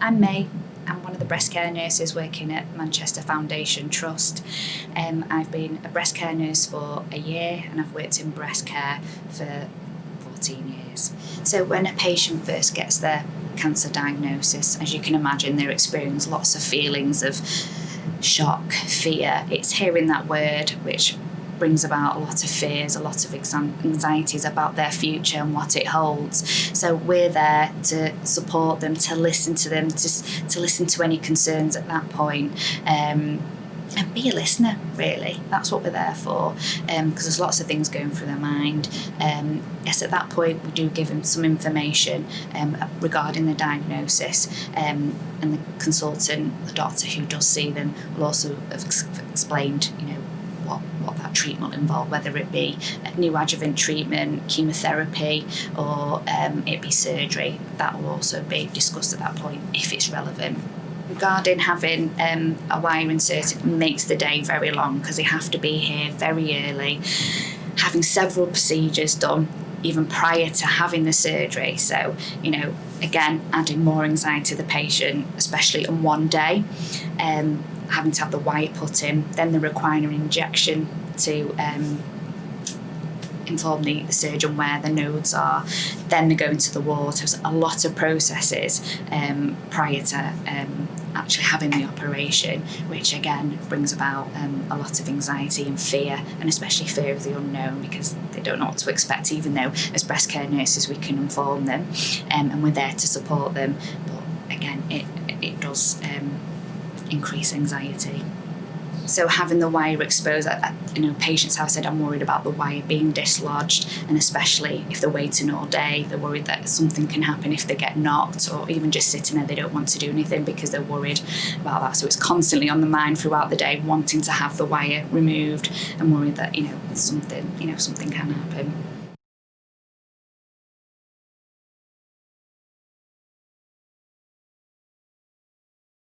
I'm May. I'm one of the breast care nurses working at Manchester Foundation Trust. I've been a breast care nurse for a year and I've worked in breast care for 14 years. So when a patient first gets their cancer diagnosis, as you can imagine, they experience lots of feelings of shock, fear. It's hearing that word which brings about a lot of fears, a lot of anxieties about their future and what it holds. So we're there to support them, to listen to them, to listen to any concerns at that point, and be a listener, really. That's what we're there for, because there's lots of things going through their mind. Yes, at that point we do give them some information regarding the diagnosis, and the consultant, the doctor who does see them, will also have explained, what that treatment will involve, whether it be neoadjuvant treatment, chemotherapy, or it be surgery. That will also be discussed at that point if it's relevant. Regarding having a wire inserted makes the day very long because they have to be here very early, having several procedures done even prior to having the surgery. So, again, adding more anxiety to the patient, especially on one day. Having to have the wire put in, then they're requiring an injection to inform the surgeon where the nodes are, then they're going to the ward. So there's a lot of processes prior to actually having the operation, which again brings about a lot of anxiety and fear, and especially fear of the unknown, because they don't know what to expect, even though as breast care nurses we can inform them, and we're there to support them. But again, it does increase anxiety. So having the wire exposed, patients have said, I'm worried about the wire being dislodged, and especially if they're waiting all day, they're worried that something can happen if they get knocked, or even just sitting there, they don't want to do anything because they're worried about that. So it's constantly on the mind throughout the day, wanting to have the wire removed and worried that something can happen.